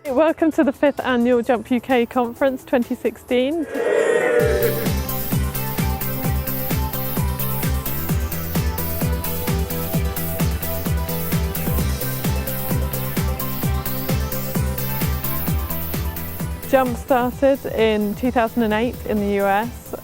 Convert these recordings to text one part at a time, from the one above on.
Welcome to the 5th Annual JuMP UK Conference 2016. JuMP started in 2008 in the US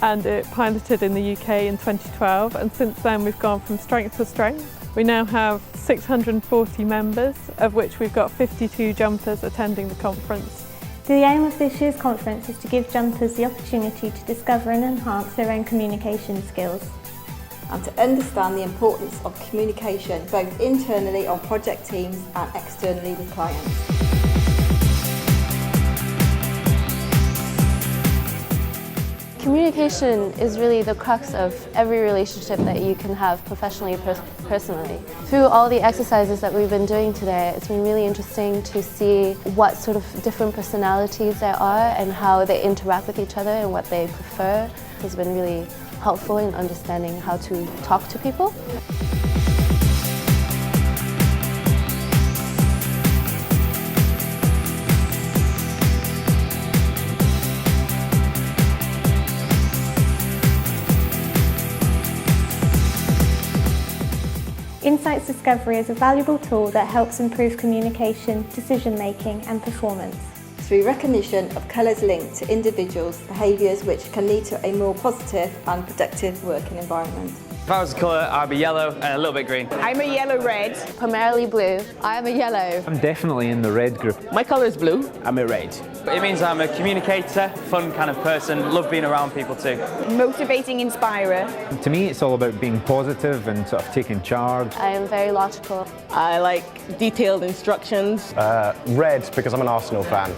and it piloted in the UK in 2012, and since then we've gone from strength to strength. We now have 640 members, of which we've got 52 jumpers attending the conference. The aim of this year's conference is to give jumpers the opportunity to discover and enhance their own communication skills. And to understand the importance of communication both internally on project teams and externally with clients. Communication is really the crux of every relationship that you can have professionally, personally. Through all the exercises that we've been doing today, it's been really interesting to see what sort of different personalities there are and how they interact with each other and what they prefer. It's been really helpful in understanding how to talk to people. Insights Discovery is a valuable tool that helps improve communication, decision-making and performance. Through recognition of colours linked to individuals' behaviours which can lead to a more positive and productive working environment. If I was a colour, I'd be yellow and a little bit green. I'm a yellow-red. Primarily blue. I am a yellow. I'm definitely in the red group. My colour is blue. I'm a red. It means I'm a communicator, fun kind of person, love being around people too. Motivating inspirer. To me, it's all about being positive and sort of taking charge. I am very logical. I like detailed instructions. Red, because I'm an Arsenal fan.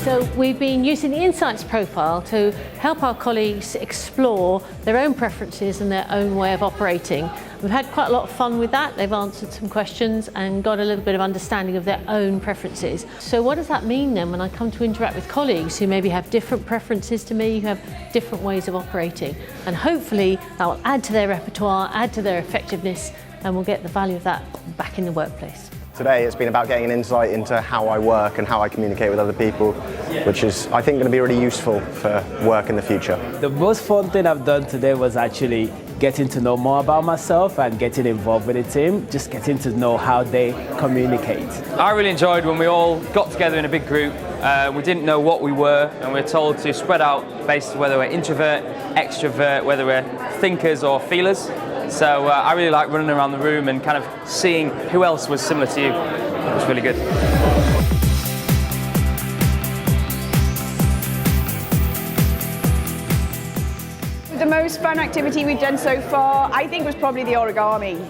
So we've been using the Insights profile to help our colleagues explore their own preferences and their own way of operating. We've had quite a lot of fun with that. They've answered some questions and got a little bit of understanding of their own preferences. So what does that mean then when I come to interact with colleagues who maybe have different preferences to me, who have different ways of operating? And hopefully that will add to their repertoire, add to their effectiveness, and we'll get the value of that back in the workplace. Today it's been about getting an insight into how I work and how I communicate with other people, which is, I think, going to be really useful for work in the future. The most fun thing I've done today was actually getting to know more about myself and getting involved with the team, just getting to know how they communicate. I really enjoyed when we all got together in a big group. We didn't know what we were, and we were told to spread out based on whether we're introvert, extrovert, whether we're thinkers or feelers. So I really like running around the room and kind of seeing who else was similar to you. It was really good. The most fun activity we've done so far, I think, was probably the origami.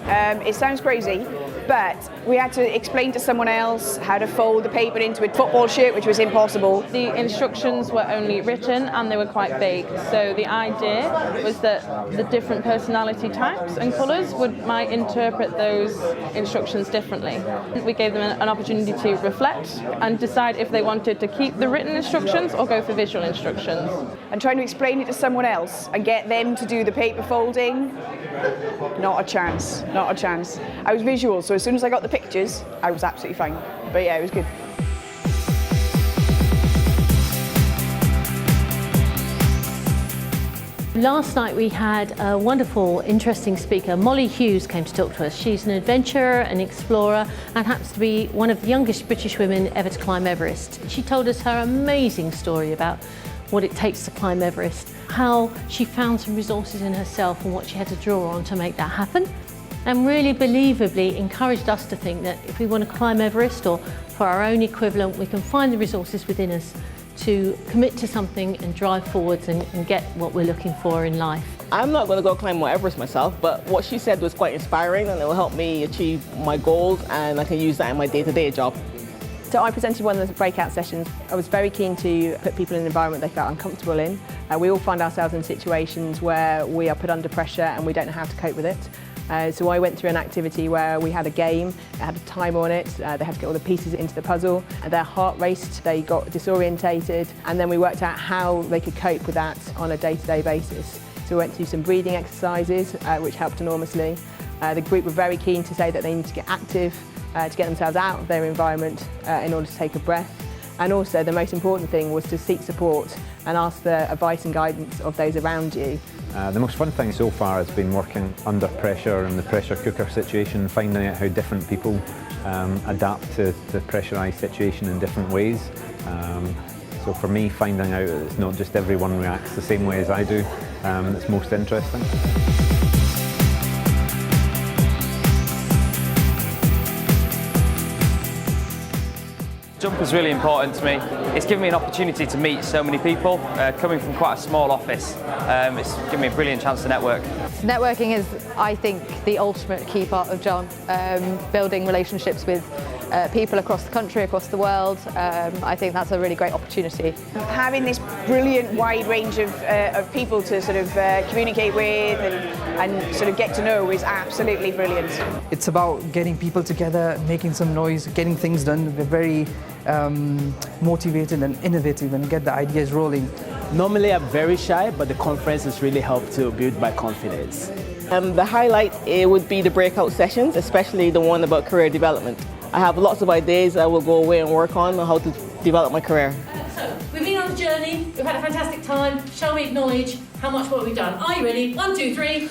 It sounds crazy, but we had to explain to someone else how to fold the paper into a football shirt, which was impossible. The instructions were only written and they were quite vague, so the idea was that the different personality types and colours might interpret those instructions differently. We gave them an opportunity to reflect and decide if they wanted to keep the written instructions or go for visual instructions. And trying to explain it to someone else and get them to do the paper folding, not a chance, not a chance. I was visual, so as soon as I got the pictures, I was absolutely fine. But yeah, it was good. Last night we had a wonderful, interesting speaker. Molly Hughes came to talk to us. She's an adventurer, an explorer, and happens to be one of the youngest British women ever to climb Everest. She told us her amazing story about what it takes to climb Everest, how she found some resources in herself and what she had to draw on to make that happen, and really believably encouraged us to think that if we want to climb Everest or for our own equivalent, we can find the resources within us to commit to something and drive forwards and get what we're looking for in life. I'm not going to go climb Mount Everest myself, but what she said was quite inspiring, and it will help me achieve my goals, and I can use that in my day-to-day job. So I presented one of the breakout sessions. I was very keen to put people in an environment they felt uncomfortable in. We all find ourselves in situations where we are put under pressure and we don't know how to cope with it. So I went through an activity where we had a game, it had a timer on it, they had to get all the pieces into the puzzle, and their heart raced, they got disorientated, and then we worked out how they could cope with that on a day-to-day basis. So we went through some breathing exercises, which helped enormously. The group were very keen to say that they need to get active, to get themselves out of their environment in order to take a breath. And also the most important thing was to seek support and ask the advice and guidance of those around you. The most fun thing so far has been working under pressure in the pressure cooker situation, finding out how different people adapt to the pressurised situation in different ways. So for me, finding out that it's not just everyone reacts the same way as I do, that's most interesting. JuMP is really important to me. It's given me an opportunity to meet so many people, coming from quite a small office. It's given me a brilliant chance to network. Networking is, I think, the ultimate key part of JuMP. Building relationships with people across the country, across the world. I think that's a really great opportunity. Having this brilliant wide range of people to sort of communicate with and sort of get to know is absolutely brilliant. It's about getting people together, making some noise, getting things done. We're very motivated and innovative and get the ideas rolling. Normally I'm very shy, but the conference has really helped to build my confidence. The highlight would be the breakout sessions, especially the one about career development. I have lots of ideas I will go away and work on how to develop my career. So, we've been on a journey, we've had a fantastic time. Shall we acknowledge how much work we've done? Are you ready? 1, 2, 3.